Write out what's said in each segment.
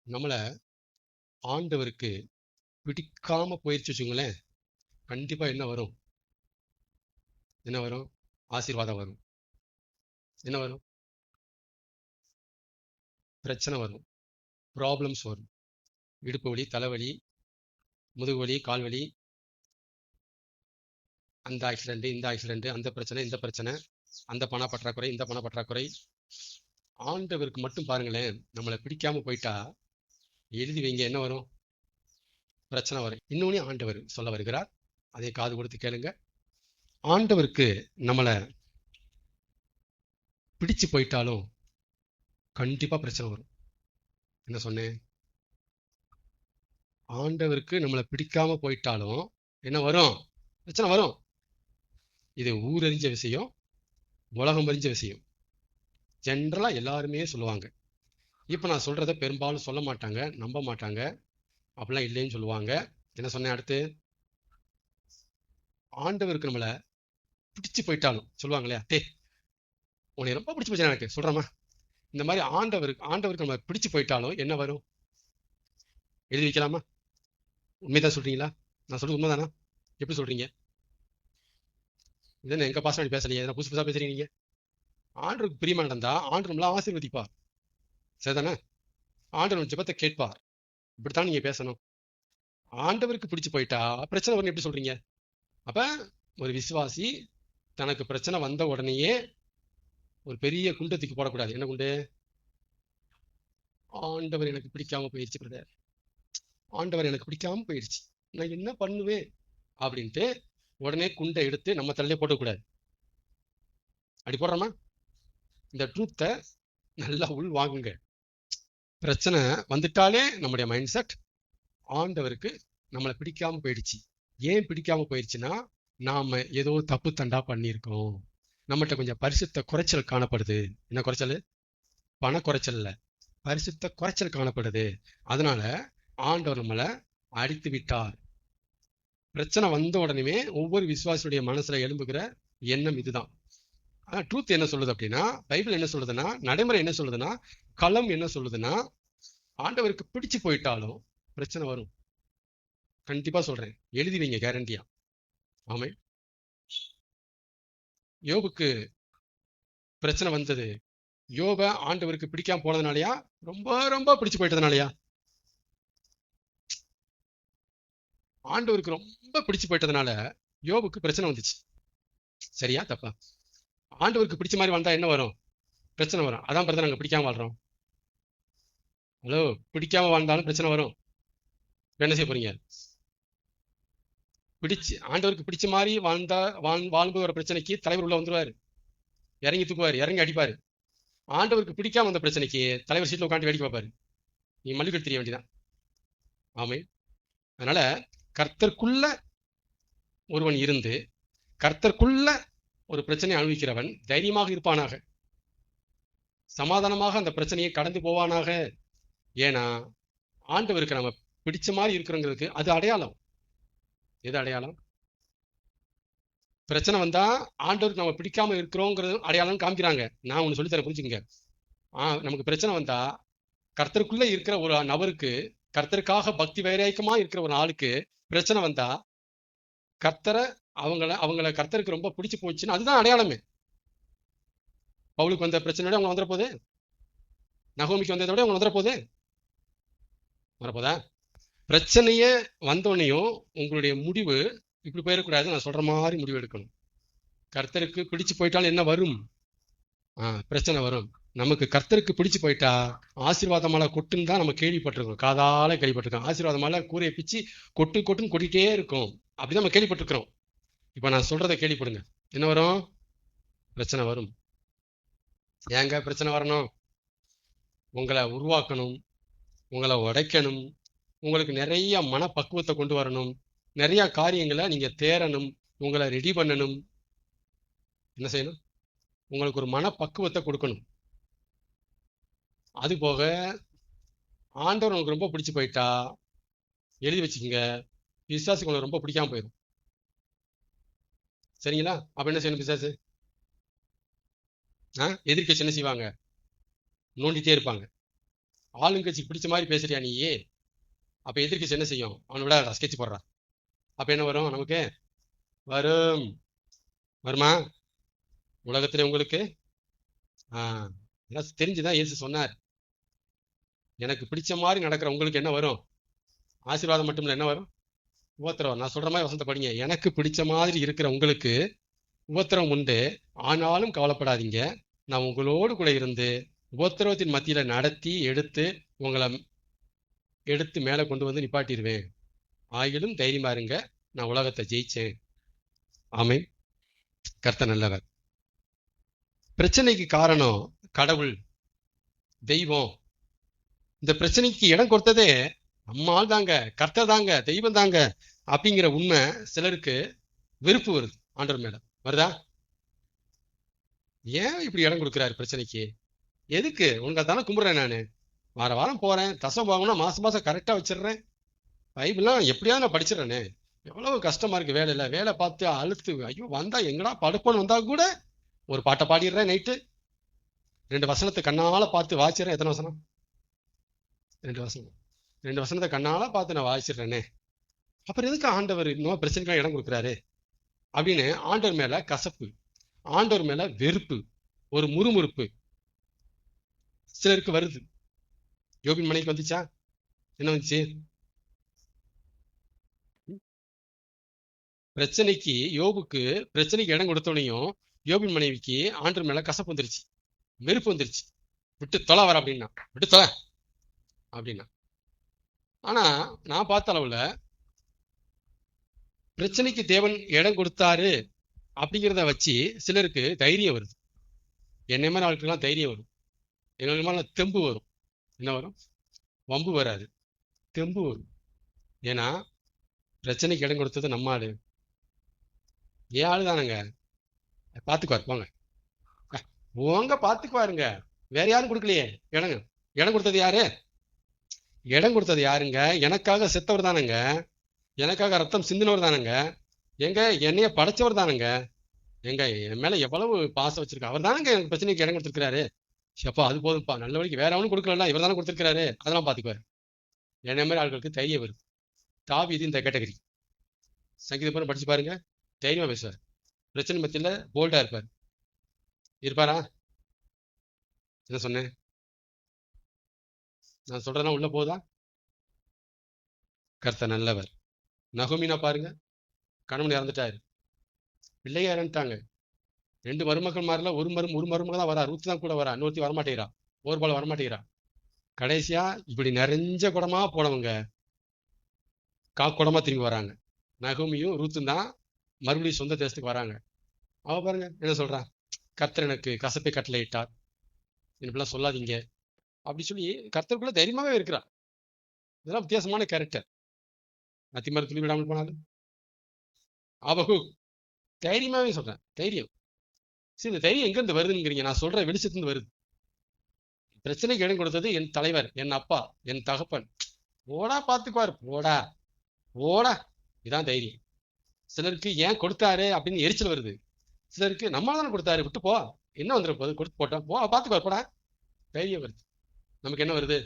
நம்மள ஆண்டவருக்கு பிடிக்காம போயிருச்சு வச்சுங்களேன், கண்டிப்பா என்ன வரும்? என்ன வரும்? ஆசீர்வாதம் வரும். என்ன வரும்? பிரச்சனை வரும், ப்ராப்ளம்ஸ் வரும். இடுப்பு வலி, தலைவலி, முதுகு வலி, கால் வலி, அந்த ஆக்சிடென்ட், இந்த ஆக்சிடென்ட், அந்த பிரச்சனை, இந்த பிரச்சனை, அந்த பண பற்றாக்குறை, இந்த பண பற்றாக்குறை. ஆண்டவருக்கு மட்டும் பாருங்களேன், நம்மளை பிடிக்காம போயிட்டா எழுதி வைங்க, என்ன வரும்? பிரச்சனை வரும். இன்னொன்னு ஆண்டவர் சொல்ல வருகிறார், அதை காது கொடுத்து கேளுங்க. ஆண்டவருக்கு நம்மளை பிடிச்சு போயிட்டாலும் கண்டிப்பா பிரச்சனை வரும். என்ன சொன்னேன்? ஆண்டவருக்கு நம்மளை பிடிக்காம போயிட்டாலும் என்ன வரும்? பிரச்சனை வரும். இது ஊரறிஞ்ச விஷயம், உலகம் அறிஞ்ச விஷயம். ஜென்ரலா எல்லாருமே சொல்லுவாங்க. இப்ப நான் சொல்றத பெரும்பாலும் சொல்ல மாட்டாங்க, நம்ப மாட்டாங்க, அப்படிலாம் இல்லைன்னு சொல்லுவாங்க. என்ன சொன்னேன் அடுத்து? ஆண்டவருக்கு நம்மளை பிடிச்சு போயிட்டாலும் சொல்லுவாங்க இல்லையா, டே உன்னை ரொம்ப பிடிச்சு போச்சு எனக்கு சொல்றமா. இந்த மாதிரி ஆண்டவருக்கு நம்ம பிடிச்சு போயிட்டாலும் என்ன வரும்? எழுதி வைக்கலாமா? உண்மைதான் சொல்றீங்களா? நான் சொல்றது உண்மைதானா? எப்படி சொல்றீங்க? இதென்ன எங்க பாசம் பேசலையே, எதனா புதுசு புதுசா பேசுறீங்க நீங்க? ஆண்டவருக்கு பிரியமா நடந்தா ஆண்டு நம்மள ஆசீர்வதிப்பார். சரிதானே? ஆண்டவர் ஜெபத்தை கேட்பார். இப்படித்தான் நீங்க பேசணும். ஆண்டவருக்கு பிடிச்சு போயிட்டா பிரச்சனை வரும்னு எப்படி சொல்றீங்க? அப்ப ஒரு விசுவாசி தனக்கு பிரச்சனை வந்த உடனேயே ஒரு பெரிய குண்டை தூக்கி போடக்கூடாது. என்ன குண்டு? ஆண்டவர் எனக்கு பிடிக்காம போயிடுச்சு பிரதர், ஆண்டவர் எனக்கு பிடிக்காம போயிடுச்சு, நான் என்ன பண்ணுவேன் அப்படின்ட்டு உடனே குண்டை எடுத்து நம்ம தலையிலே போடக்கூடாது. அப்படி போடுறோமா? இந்த ட்ரூத்தை நல்லா உள் வாங்குங்க. பிரச்சனை வந்துட்டாலே நம்முடைய மைண்ட் செட் ஆண்டவருக்கு நம்மளை பிடிக்காம போயிடுச்சு. ஏன் பிடிக்காம போயிடுச்சுன்னா, நாம ஏதோ தப்பு தண்டா பண்ணியிருக்கோம், நம்மகிட்ட கொஞ்சம் பரிசுத்த குறைச்சல் காணப்படுது. என்ன குறைச்சல்? பண குறைச்சல் இல்ல, பரிசுத்த குறைச்சல் காணப்படுது. அதனால ஆண்டவர் நம்மளை அடித்து விட்டார். பிரச்சனை வந்த உடனே ஒவ்வொரு விசுவாசியுடைய மனசுல எழும்புகிற எண்ணம் இதுதான். ஆனா ட்ரூத் என்ன சொல்லுது அப்படின்னா, பைபிள் என்ன சொல்லுதுன்னா, நடைமுறை என்ன சொல்லுதுன்னா, களம் என்ன சொல்லுதுன்னா, ஆண்டவருக்கு பிடிச்சு போயிட்டாலும் பிரச்சனை வரும். கண்டிப்பா சொல்றேன், எழுதி வைங்க, கேரண்டியா. ஆமே. யோபுக்கு பிரச்சனை வந்தது, யோப ஆண்டவருக்கு பிடிக்காம போனதுனாலயா, ரொம்ப ரொம்ப பிடிச்சு போயிட்டதுனாலயா? ஆண்டவருக்கு ரொம்ப பிடிச்சு போயிட்டதுனால யோபுக்கு பிரச்சனை வந்துச்சு. சரியா தப்பா? ஆண்டவருக்கு பிடிச்ச மாதிரி வந்தா என்ன வரும்? பிரச்சனை வரும். அதான் பிரச்சனை, நாங்க பிடிக்காம வாழ்றோம். ஹலோ, பிடிக்காம வாழ்ந்தாலும் பிரச்சனை வரும். என்ன செய்ய போறீங்க? பிடிச்சு ஆண்டவருக்கு பிடிச்ச மாதிரி வாழ்ந்து வர பிரச்சனைக்கு தலைவர் உள்ள வந்துருவாரு, இறங்கி தூக்குவாரு, இறங்கி அடிப்பாரு. ஆண்டவருக்கு பிடிக்காம வந்த பிரச்சனைக்கு தலைவர் சீட்ல உட்காந்து வேடிக்கை பார்ப்பாரு. நீ மல்லிகை தெரிய வேண்டியதான். ஆமே. அதனால கர்த்தருக்குள்ள ஒருவன் இருந்து கர்த்தருக்குள்ள ஒரு பிரச்சனையை அனுபவிக்கிறவன் தைரியமாக இருப்பானாக, சமாதானமாக அந்த பிரச்சனையை கடந்து போவானாக. ஏன்னா ஆண்டவருக்கு நம்ம பிடிச்ச மாதிரி இருக்கிறோங்கிறதுக்கு அது அடையாளம். எது அடையாளம்? பிரச்சனை வந்தா ஆண்டவருக்கு நம்ம பிடிக்காம இருக்கிறோங்கிறது அடையாளம் காமிக்கிறாங்க. நான் ஒண்ணு சொல்லித்தரேன், புரிஞ்சுக்கங்க. நமக்கு பிரச்சனை வந்தா கர்த்தருக்குள்ள இருக்கிற ஒரு நபருக்கு, கர்த்தருக்காக பக்தி வைராயக்கமா இருக்கிற ஒரு ஆளுக்கு பிரச்சனை வந்தா கர்த்தரை அவங்கள கர்த்தருக்கு ரொம்ப பிடிச்சு போச்சுன்னு அதுதான் அடையாளமே. பவுலுக்கு வந்த பிரச்சனையோட அவங்க வந்துட போகுது, நகோமிக்கு வந்ததோட அவங்க வந்துட போகுது, வரப்போதா? பிரச்சனையே வந்தோடனையும் உங்களுடைய முடிவு இப்படி போயிடக்கூடாது, நான் சொல்ற மாதிரி முடிவு எடுக்கணும். கர்த்தருக்கு பிடிச்சு போயிட்டாலும் என்ன வரும்? பிரச்சனை வரும். நமக்கு கர்த்தருக்கு பிடிச்சு போயிட்டா ஆசீர்வாதமால கொட்டுன்னு தான் நம்ம கேள்விப்பட்டிருக்கோம், காதால கேள்விப்பட்டிருக்கோம். ஆசீர்வாதமால கூரையை பிச்சு கொட்டு கொட்டுன்னு கொட்டிட்டே இருக்கும், அப்படிதான் நம்ம கேள்விப்பட்டிருக்கிறோம். இப்ப நான் சொல்றதை கேள்விப்படுங்க. என்ன வரும்? பிரச்சனை வரும். ஏங்க பிரச்சனை வரணும்? உங்களை உருவாக்கணும், உங்களை உடைக்கணும், உங்களுக்கு நிறைய மனப்பக்குவத்தை கொண்டு வரணும், நிறைய காரியங்களை நீங்க தேரணும், உங்களை ரெடி பண்ணணும். என்ன செய்யணும்? உங்களுக்கு ஒரு மனப்பக்குவத்தை கொடுக்கணும். அது போக ஆண்டவர் உங்களுக்கு ரொம்ப பிடிச்சு போயிட்டா எழுதி வச்சுக்கோங்க, பிசாசுக்கு உங்களுக்கு ரொம்ப பிடிக்காம போயிடும். சரிங்களா? அப்ப என்ன செய்யணும்? பிசாசு எதிர்க்கட்சி என்ன செய்வாங்க? நோண்டிட்டே இருப்பாங்க. ஆளுங்கட்சிக்கு பிடிச்ச மாதிரி பேசுறியா நீ? அப்ப எதிர்க்கட்சி என்ன செய்யும்? அவனோட ஸ்கெட்ச் போடுறான். அப்ப என்ன வரும்? நமக்கு வரும். வருமா? உலகத்துல உங்களுக்கு தெரிஞ்சுதான் இயேசு சொன்னார். எனக்கு பிடிச்ச மாதிரி நடக்கிற உங்களுக்கு என்ன வரும்? ஆசீர்வாதம் மட்டும் இல்ல, என்ன வரும்? உபத்திரவம். நான் சொல்ற மாதிரி வசனத்தை படிங்க. எனக்கு பிடிச்ச மாதிரி இருக்கிற உங்களுக்கு உபத்திரவம் உண்டு, ஆனாலும் கவலைப்படாதீங்க, நான் உங்களோடு கூட இருந்து உபத்திரவத்தின் மத்தியில நடத்தி உங்களை எடுத்து மேலே கொண்டு வந்து நிப்பாட்டிடுவேன். ஆகிலும் தைரியமா இருங்க, நான் உலகத்தை ஜெயிச்சேன். ஆமென். கர்த்தர் நல்லவர். பிரச்சனைக்கு காரணம் கடவுள், தெய்வம். இந்த பிரச்சனைக்கு இடம் கொடுத்ததே நம்மால் தாங்க, கர்த்தர் தாங்க, தெய்வம் தாங்க அப்படிங்கிற உண்மை சிலருக்கு வெறுப்பு வருது ஆண்டவர் மேல. வருதா? ஏன் இப்படி இடம் கொடுக்குறாரு பிரச்சனைக்கு? எதுக்கு? உங்க தானே கும்பிடுறேன் நானு, வார வாரம் போறேன், தசம் போகணும்னா மாசம் மாசம் கரெக்டா வச்சிடுறேன், பைபிள்லாம் எப்படியாவது நான் படிச்சிடறேனே. எவ்வளவு கஷ்டமா இருக்கு வேலையில, வேலை பார்த்து அழுத்து, ஐயோ வந்தா எங்கடா படுப்போன்னு வந்தா கூட ஒரு பாட்டை பாடிடுறேன். நைட்டு 2 வசனத்தை கண்ணால பார்த்து வாசிடுறேன். எத்தனை வசனம்? 2 வசனம். 2 வசனத்தை கண்ணால பார்த்து நான் வாசிடுறேனே. அப்புறம் எதுக்கு ஆண்டவர் இன்னும் பிரச்சனைக்கெல்லாம் இடம் கொடுக்குறாரு அப்படின்னு ஆண்டவர் மேல கசப்பு, ஆண்டவர் மேல வெறுப்பு, ஒரு முறுமுறுப்பு சிலருக்கு வருது. யோபின் மனைவிக்கு வந்துச்சா? என்ன வந்துச்சு? யோபுக்கு பிரச்சனைக்கு இடம் கொடுத்தோனையும் யோபின் மனைவிக்கு ஆண்டவர் மேல கசப்பு வந்துருச்சு, வெறுப்பு வந்துருச்சு. விட்டு தொலை வர அப்படின்னா, விட்டு தொலை அப்படின்னா. ஆனா நான் பார்த்த அளவுல பிரச்சனைக்கு தேவன் இடம் கொடுத்தாரு அப்படிங்கிறத வச்சு சிலருக்கு தைரியம் வருது. என்னை மாதிரி ஆளுக்கெல்லாம் தைரியம் வரும், எங்களுக்கு மாதிரி தெம்பு வரும். என்ன வரும்? வம்பு வராது, தெம்பு வரும். ஏன்னா பிரச்சனைக்கு இடம் கொடுத்தது நம்ம ஆளு, ஏன் ஆளு தானுங்க, பார்த்துக்குவார் போங்க, உங்க பார்த்துக்குவாருங்க, வேற யாரும் கொடுக்கலையே இடங்க. இடம் கொடுத்தது யாரு? இடம் கொடுத்தது யாருங்க? எனக்காக செத்தவர் தானுங்க, எனக்காக ரத்தம் சிந்தினவர் தானுங்க, எங்க என்னைய படைச்சவர் தானுங்க, எங்க என் மேல எவ்வளவு பாசம் வச்சிருக்க அவர் தானுங்க எனக்கு பிரச்சனைக்கு இடம் கொடுத்துருக்காரு. அப்பா அது போதும்ப்பா, நல்ல வழிக்கு வேற அவனும் கொடுக்கல, இவர் தானே கொடுத்துருக்காரு, அதெல்லாம் பார்த்துக்குவாரு. என்ன மாதிரி ஆட்களுக்கு தைரியம் வருது. தாவீது இந்த கேட்டகரி. சங்கீதம் படிச்சு பாருங்க, தைரியமா பேசுவார், பிரச்சனை மத்தியில போல்டா இருப்பாரா? என்ன சொன்னேன்? நான் சொல்றேன்னா உள்ள போதா? கர்த்தர் நல்லவர். நகோமினா பாருங்க, கணவன் இறந்துட்டாரு, பிள்ளையா இறந்துட்டாங்க, 2 மருமக்கள் மாறல, ஒரு மருமக தான் வரா, ரூத் தான் கூட வரா, இன்னொருத்தி வரமாட்டேங்கிறா, ஓர்பால் வரமாட்டேங்கிறா. கடைசியா இப்படி நிறைஞ்ச குடமா போனவங்க குடமா திரும்பி வராங்க. நகோமியும் ரூத்தும் தான் மறுபடியும் சொந்த தேசத்துக்கு வராங்க. அவ பாருங்க என்ன சொல்றான், கர்த்தர் எனக்கு கசப்பை கட்டளை இட்டார், இப்படிலாம் சொல்லாதீங்க அப்படி சொல்லி கர்த்தருக்குள்ள தைரியமாவே இருக்கிறா. இதெல்லாம் வித்தியாசமான கேரக்டர். அத்திமர துளி விடாமல் போனாலும் ஆபகு தைரியமாவே சொல்றேன், தைரியம். சரி, இந்த தைரியம் எங்க இருந்து வருதுங்கிறீங்க? நான் சொல்ற வெளிச்சத்துலேருந்து வருது. பிரச்சனைக்கு இடம் கொடுத்தது என் தலைவர், என் அப்பா, என் தகப்பன். போடா பார்த்துக்குவார், போடா போடா, இதான் தைரியம். சிலருக்கு ஏன் கொடுத்தாரு அப்படின்னு எரிச்சல் வருது, சிலருக்கு நம்மளால தானே கொடுத்தாரு, விட்டு போ, என்ன வந்துட போகுது, கொடுத்து போட்டோம், போ பார்த்துக்குவார், போடா, தைரியம் வருது. நமக்கு என்ன வருது?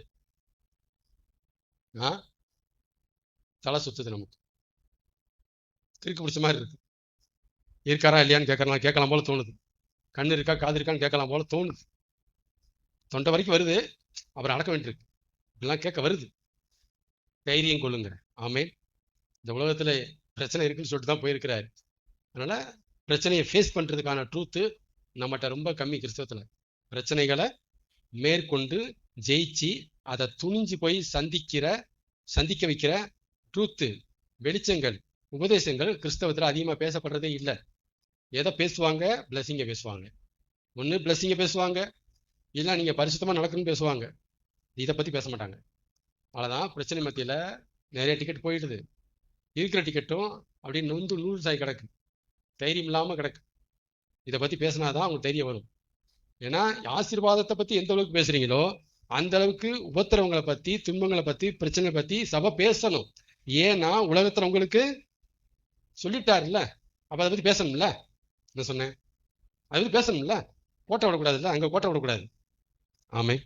தலை சுத்துது, நமக்கு கிறுக்கு பிடிச்ச மாதிரி இருக்கு. இருக்காரா இல்லையான்னு கேட்கலாம் போல தோணுது, கண்ணு இருக்கா காது இருக்கான்னு கேட்கலாம் போல தோணுது, தொண்டை வரைக்கும் வருது, அப்புறம் அடக்க வேண்டியிருக்கு, இப்படிலாம் கேட்க வருது. தைரியம் கொள்ளுங்க. ஆமென். இந்த உலகத்துல பிரச்சனை இருக்குன்னு சொல்லிட்டு தான் போயிருக்கிறாரு. அதனால பிரச்சனையை ஃபேஸ் பண்றதுக்கான ட்ரூத்து நம்மகிட்ட ரொம்ப கம்மி. கிறிஸ்தவத்துல பிரச்சனைகளை மேற்கொண்டு ஜெயிச்சு அதை துணிஞ்சு போய் சந்திக்க வைக்கிற ட்ரூத்து, வெளிச்சங்கள், உபதேசங்கள் கிறிஸ்தவத்துல அதிகமா பேசப்படுறதே இல்லை. எதை பேசுவாங்க? பிளஸிங்க பேசுவாங்க. ஒன்று பிளஸிங்க பேசுவாங்க, இல்லை நீங்க பரிசுத்தமா நடக்கணும்னு பேசுவாங்க. இதை பத்தி பேச மாட்டாங்க. அவ்வளவுதான். பிரச்சனை மத்தியில நிறைய டிக்கெட் போயிடுது, இருக்கிற டிக்கெட்டும் அப்படியே நூறு சாய் கிடக்கு, தைரியம் இல்லாம கிடக்கு. இதை பத்தி பேசினாதான் அவங்களுக்கு தைரியம் வரும். ஏன்னா ஆசீர்வாதத்தை பத்தி எந்த அளவுக்கு பேசுறீங்களோ அந்த அளவுக்கு உபத்திரவங்களை பத்தி, துன்பங்களை பத்தி, பிரச்சனை பத்தி சபை பேசணும். ஏன்னா உலகத்துல உங்களுக்கு சொல்லிட்டாருல்ல, அப்ப அதை பத்தி பேசணும்ல. என்ன சொன்னேன்? அதை பத்தி பேசணும்ல, கோட்டை விடக்கூடாதுல்ல, அங்க கோட்டை விடக்கூடாது. ஆமென்.